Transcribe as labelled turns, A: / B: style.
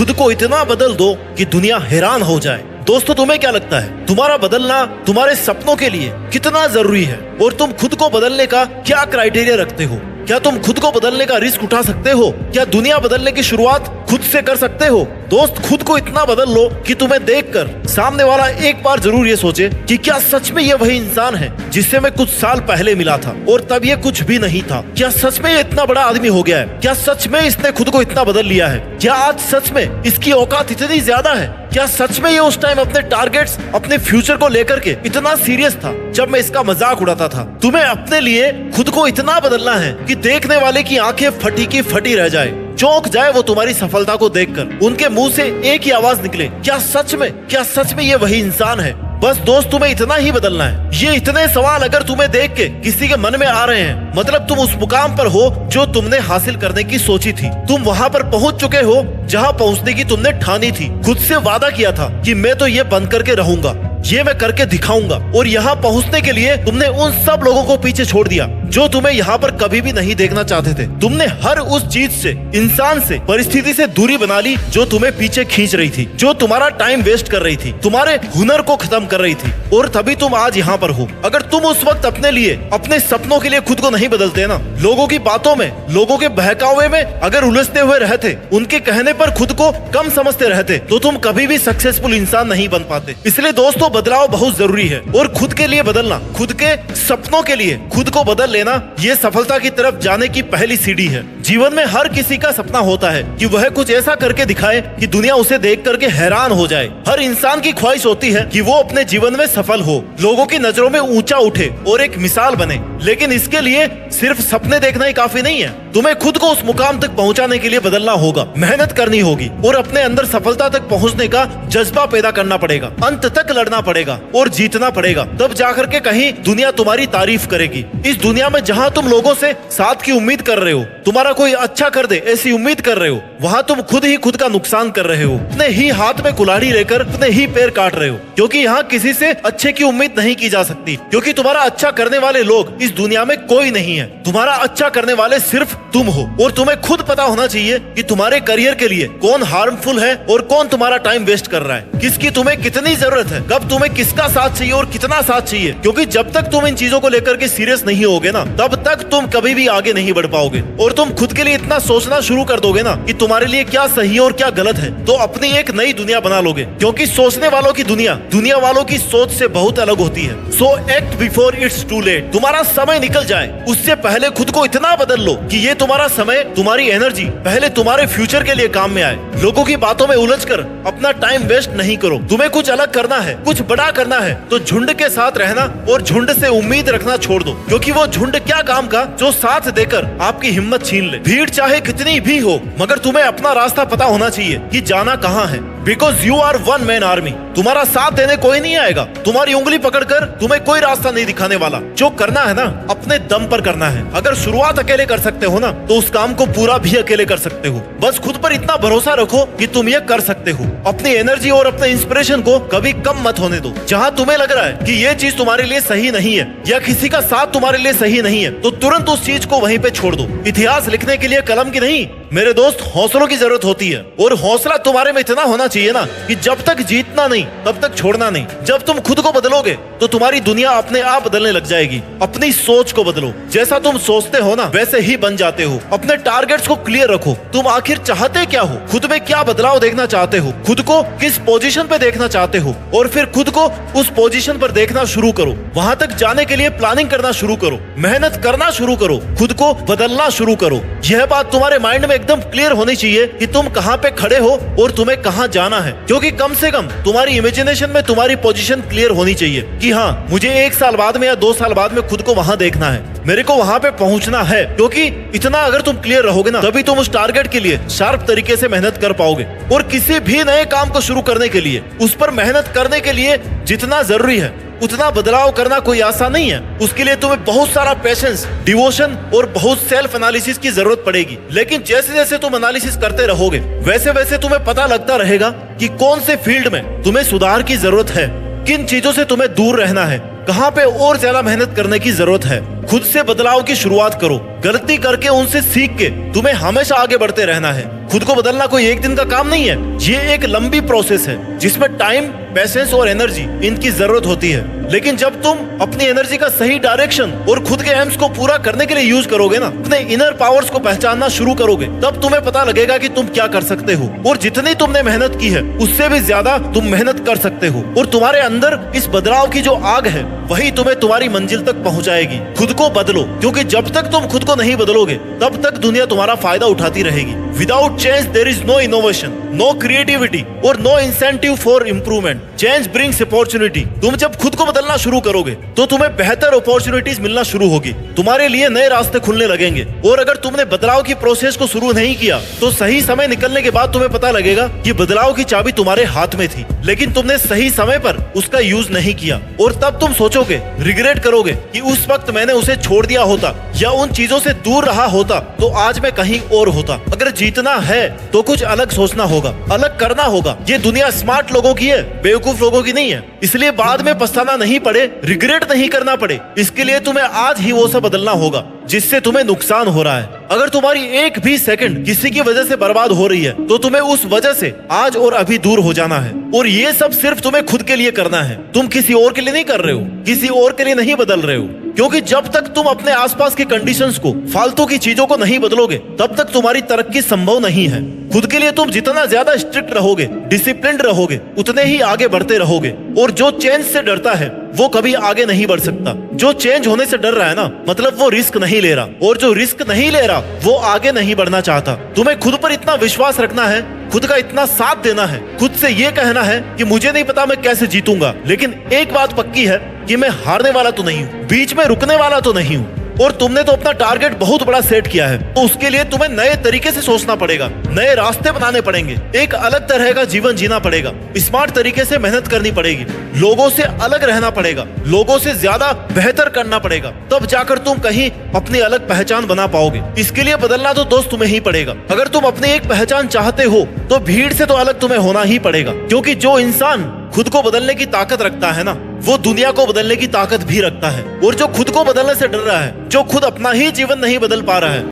A: खुद को इतना बदल दो कि दुनिया हैरान हो जाए। दोस्तों, तुम्हें क्या लगता है तुम्हारा बदलना तुम्हारे सपनों के लिए कितना जरूरी है? और तुम खुद को बदलने का क्या क्राइटेरिया रखते हो? क्या तुम खुद को बदलने का रिस्क उठा सकते हो? क्या दुनिया बदलने की शुरुआत खुद से कर सकते हो? दोस्त, खुद को इतना बदल लो कि तुम्हें देखकर सामने वाला एक बार जरूर ये सोचे कि क्या सच में ये वही इंसान है जिससे मैं कुछ साल पहले मिला था और तब ये कुछ भी नहीं था? क्या सच में ये इतना बड़ा आदमी हो गया है? क्या सच में इसने खुद को इतना बदल लिया है? क्या आज सच में इसकी औकात इतनी ज्यादा है? क्या सच में ये उस टाइम अपने टारगेट्स, अपने फ्यूचर को लेकर के इतना सीरियस था जब मैं इसका मजाक उड़ाता था? तुम्हें अपने लिए खुद को इतना बदलना है कि देखने वाले की आंखें फटी की फटी रह जाए, चौंक जाए वो तुम्हारी सफलता को देखकर। उनके मुंह से एक ही आवाज निकले, क्या सच में ये वही इंसान है? बस दोस्त, तुम्हें इतना ही बदलना है। ये इतने सवाल अगर तुम्हें देख के किसी के मन में आ रहे हैं, मतलब तुम उस मुकाम पर हो जो तुमने हासिल करने की सोची थी। तुम वहाँ पर पहुँच चुके हो जहाँ पहुँचने की तुमने ठानी थी। खुद से वादा किया था कि मैं तो ये बंद करके रहूंगा, ये मैं करके दिखाऊंगा। और यहाँ पहुँचने के लिए तुमने उन सब लोगों को पीछे छोड़ दिया जो तुम्हें यहाँ पर कभी भी नहीं देखना चाहते थे। तुमने हर उस चीज से, इंसान से, परिस्थिति से दूरी बना ली जो तुम्हें पीछे खींच रही थी, जो तुम्हारा टाइम वेस्ट कर रही थी, तुम्हारे हुनर को खत्म कर रही थी। और तभी तुम आज यहाँ पर हो। अगर तुम उस वक्त अपने लिए, अपने सपनों के लिए खुद को नहीं बदलते ना, लोगों की बातों में, लोगों के बहकावे में अगर उलझते हुए रहते, उनके कहने पर खुद को कम समझते रहते, तो तुम कभी भी सक्सेसफुल इंसान नहीं बन पाते। इसलिए दोस्तों, बदलाव बहुत जरूरी है और खुद के लिए बदलना, खुद के सपनों के लिए खुद को बदल लेना, ये सफलता की तरफ जाने की पहली सीढ़ी है। जीवन में हर किसी का सपना होता है कि वह कुछ ऐसा करके दिखाए कि दुनिया उसे देख करके हैरान हो जाए। हर इंसान की ख्वाहिश होती है कि वो अपने जीवन में सफल हो, लोगों की नजरों में ऊंचा उठे और एक मिसाल बने। लेकिन इसके लिए सिर्फ सपने देखना ही काफी नहीं है। तुम्हें खुद को उस मुकाम तक पहुंचाने के लिए बदलना होगा, मेहनत करनी होगी और अपने अंदर सफलता तक पहुंचने का जज्बा पैदा करना पड़ेगा। अंत तक लड़ना पड़ेगा और जीतना पड़ेगा, तब जाकर के कहीं दुनिया तुम्हारी तारीफ करेगी। इस दुनिया में जहाँ तुम लोगों से साथ की उम्मीद कर रहे हो, तुम्हारा कोई अच्छा कर दे ऐसी उम्मीद कर रहे हो, वहाँ तुम खुद ही खुद का नुकसान कर रहे हो। अपने ही हाथ में कुल्हाड़ी लेकर अपने ही पैर काट रहे हो, क्योंकि यहाँ किसी से अच्छे की उम्मीद नहीं की जा सकती, क्योंकि तुम्हारा अच्छा करने वाले लोग इस दुनिया में कोई नहीं है। तुम्हारा अच्छा करने वाले सिर्फ तुम हो। और तुम्हें खुद पता होना चाहिए कि तुम्हारे करियर के लिए कौन हार्मफुल है और कौन तुम्हारा टाइम वेस्ट कर रहा है, किसकी तुम्हें कितनी जरूरत है, कब तुम्हें किसका साथ चाहिए और कितना साथ चाहिए। क्योंकि जब तक तुम इन चीजों को लेकर के सीरियस नहीं होगे ना, तब तक तुम कभी भी आगे नहीं बढ़ पाओगे। और तुम खुद के लिए इतना सोचना शुरू कर दोगे ना कि तुम्हारे लिए क्या सही और क्या गलत है, तो अपनी एक नई दुनिया बना लोगे। क्योंकि सोचने वालों की दुनिया दुनिया वालों की सोच से बहुत अलग होती है। So act before it's too late. तुम्हारा समय निकल जाए उससे पहले खुद को इतना बदल लो कि ये तुम्हारा समय, तुम्हारी एनर्जी पहले तुम्हारे फ्यूचर के लिए काम में आए। लोगों की बातों में उलझकर अपना टाइम वेस्ट नहीं करो। तुम्हें कुछ अलग करना है, कुछ बड़ा करना है, तो झुंड के साथ रहना और झुंड से उम्मीद रखना छोड़ दो। क्योंकि वो झुंड क्या काम का जो साथ देकर आपकी हिम्मत छीन ले। भीड़ चाहे कितनी भी हो, मगर तुम्हें अपना रास्ता पता होना चाहिए कि जाना कहाँ है। Because you are one man army. तुम्हारा साथ देने कोई नहीं आएगा, तुम्हारी उंगली पकड़कर तुम्हें कोई रास्ता नहीं दिखाने वाला। जो करना है ना, अपने दम पर करना है। अगर शुरुआत अकेले कर सकते हो ना, तो उस काम को पूरा भी अकेले कर सकते हो। बस खुद पर इतना भरोसा रखो कि तुम ये कर सकते हो। अपनी एनर्जी और अपने इंस्पिरेशन को कभी कम मत होने दो। जहाँ तुम्हें लग रहा है कि ये चीज तुम्हारे लिए सही नहीं है या किसी का साथ तुम्हारे लिए सही नहीं है, तो तुरंत उस चीज को वहीं पे छोड़ दो। इतिहास लिखने के लिए कलम की नहीं, मेरे दोस्त, हौसलों की जरूरत होती है। और हौसला तुम्हारे में इतना होना चाहिए ना कि जब तक जीतना नहीं तब तक छोड़ना नहीं। जब तुम खुद को बदलोगे तो तुम्हारी दुनिया अपने आप बदलने लग जाएगी। अपनी सोच को बदलो, जैसा तुम सोचते हो ना वैसे ही बन जाते हो। अपने टारगेट्स को क्लियर रखो। तुम आखिर चाहते क्या हो, खुद में क्या बदलाव देखना चाहते हो, खुद को किस पोजीशन पे देखना चाहते हो, और फिर खुद को उस पोजीशन पर देखना शुरू करो। वहां तक जाने के लिए प्लानिंग करना शुरू करो, मेहनत करना शुरू करो, खुद को बदलना शुरू करो। यह बात तुम्हारे माइंड में एकदम क्लियर होनी चाहिए कि तुम कहाँ पे खड़े हो और तुम्हें कहाँ जाना है। क्योंकि कम से कम तुम्हारी इमेजिनेशन में तुम्हारी पोजीशन क्लियर होनी चाहिए कि हाँ, मुझे 1 साल बाद में या 2 साल बाद में खुद को वहाँ देखना है, मेरे को वहाँ पे पहुँचना है। क्योंकि इतना अगर तुम क्लियर रहोगे ना, तभी तुम उस टारगेट के लिए शार्प तरीके से मेहनत कर पाओगे। और किसी भी नए काम को शुरू करने के लिए, उस पर मेहनत करने के लिए जितना जरूरी है उतना बदलाव करना कोई आसान नहीं है। उसके लिए तुम्हें बहुत सारा पेशेंस, डिवोशन और बहुत सेल्फ एनालिसिस की जरूरत पड़ेगी। लेकिन जैसे जैसे तुम एनालिसिस करते रहोगे, वैसे वैसे तुम्हें पता लगता रहेगा कि कौन से फील्ड में तुम्हें सुधार की जरूरत है, किन चीजों से तुम्हें दूर रहना है, कहाँ पे और ज्यादा मेहनत करने की जरूरत है। खुद से बदलाव की शुरुआत करो। गलती करके उनसे सीख के तुम्हें हमेशा आगे बढ़ते रहना है। खुद को बदलना कोई एक दिन का काम नहीं है, ये एक लंबी प्रोसेस है जिसमें टाइम, पेशेंस और एनर्जी इनकी जरूरत होती है। लेकिन जब तुम अपनी एनर्जी का सही डायरेक्शन और खुद के एम्स को पूरा करने के लिए यूज करोगे ना, अपने इनर पावर्स को पहचानना शुरू करोगे, तब तुम्हें पता लगेगा कि तुम क्या कर सकते हो और जितनी तुमने मेहनत की है उससे भी ज्यादा तुम मेहनत कर सकते हो। और तुम्हारे अंदर इस बदलाव की जो आग है वही तुम्हें तुम्हारी मंजिल तक पहुंचाएगी। खुद को बदलो, क्योंकि जब तक तुम खुद को नहीं बदलोगे तब तक दुनिया तुम्हारा फायदा उठाती रहेगी। Without change there is no innovation, no creativity और no incentive for improvement. Change brings opportunity. तुम जब खुद को बदलना शुरू करोगे तो तुम्हें बेहतर अपॉर्चुनिटीज मिलना शुरू होगी, तुम्हारे लिए नए रास्ते खुलने लगेंगे। और अगर तुमने बदलाव की प्रोसेस को शुरू नहीं किया तो सही समय निकलने के बाद तुम्हें पता लगेगा कि बदलाव की चाबी तुम्हारे हाथ में थी, लेकिन तुमने सही समय पर उसका यूज नहीं किया। और तब तुम सोचोगे, रिग्रेट करोगे कि उस वक्त मैंने उसे छोड़ दिया होता या उन चीजों से दूर रहा होता तो आज मैं कहीं और होता। अगर जीतना है तो कुछ अलग सोचना होगा, अलग करना होगा। ये दुनिया स्मार्ट लोगों की है, बेवकूफ लोगों की नहीं है। इसलिए बाद में पछताना नहीं पड़े, रिग्रेट नहीं करना पड़े, इसके लिए तुम्हें आज ही वो सब बदलना होगा जिससे तुम्हें नुकसान हो रहा है। अगर तुम्हारी एक भी सेकंड किसी की वजह से बर्बाद हो रही है तो तुम्हें उस वजह से आज और अभी दूर हो जाना है। और ये सब सिर्फ तुम्हें खुद के लिए करना है, तुम किसी और के लिए नहीं कर रहे हो, किसी और के लिए नहीं बदल रहे हो। क्योंकि जब तक तुम अपने आसपास के कंडीशंस को, फालतू की चीजों को नहीं बदलोगे तब तक तुम्हारी तरक्की संभव नहीं है। खुद के लिए तुम जितना ज्यादा स्ट्रिक्ट रहोगे, डिसिप्लिन्ड रहोगे, उतने ही आगे बढ़ते रहोगे। और जो चेंज से डरता है वो कभी आगे नहीं बढ़ सकता। जो चेंज होने से डर रहा है ना, मतलब वो रिस्क नहीं ले रहा, और जो रिस्क नहीं ले रहा वो आगे नहीं बढ़ना चाहता। तुम्हें खुद पर इतना विश्वास रखना है, खुद का इतना साथ देना है, खुद से ये कहना है कि मुझे नहीं पता मैं कैसे जीतूंगा, लेकिन एक बात पक्की है कि मैं हारने वाला तो नहीं हूँ, बीच में रुकने वाला तो नहीं हूँ। और तुमने तो अपना टारगेट बहुत बड़ा सेट किया है, तो उसके लिए तुम्हें नए तरीके से सोचना पड़ेगा, नए रास्ते बनाने पड़ेंगे, एक अलग तरह का जीवन जीना पड़ेगा, स्मार्ट तरीके से मेहनत करनी पड़ेगी, लोगों से अलग रहना पड़ेगा, लोगों से ज्यादा बेहतर करना पड़ेगा, तब जाकर तुम कहीं अपनी अलग पहचान बना पाओगे। इसके लिए बदलना तो दोस्त तुम्हें ही पड़ेगा। अगर तुम अपनी एक पहचान चाहते हो तो भीड़ से तो अलग तुम्हें होना ही पड़ेगा, क्योंकि जो इंसान खुद को बदलने की ताकत रखता है ना, वो दुनिया को बदलने की ताकत भी रखता है। और जो खुद को बदलने से डर रहा है, जो खुद अपना ही जीवन नहीं बदल पा रहा है,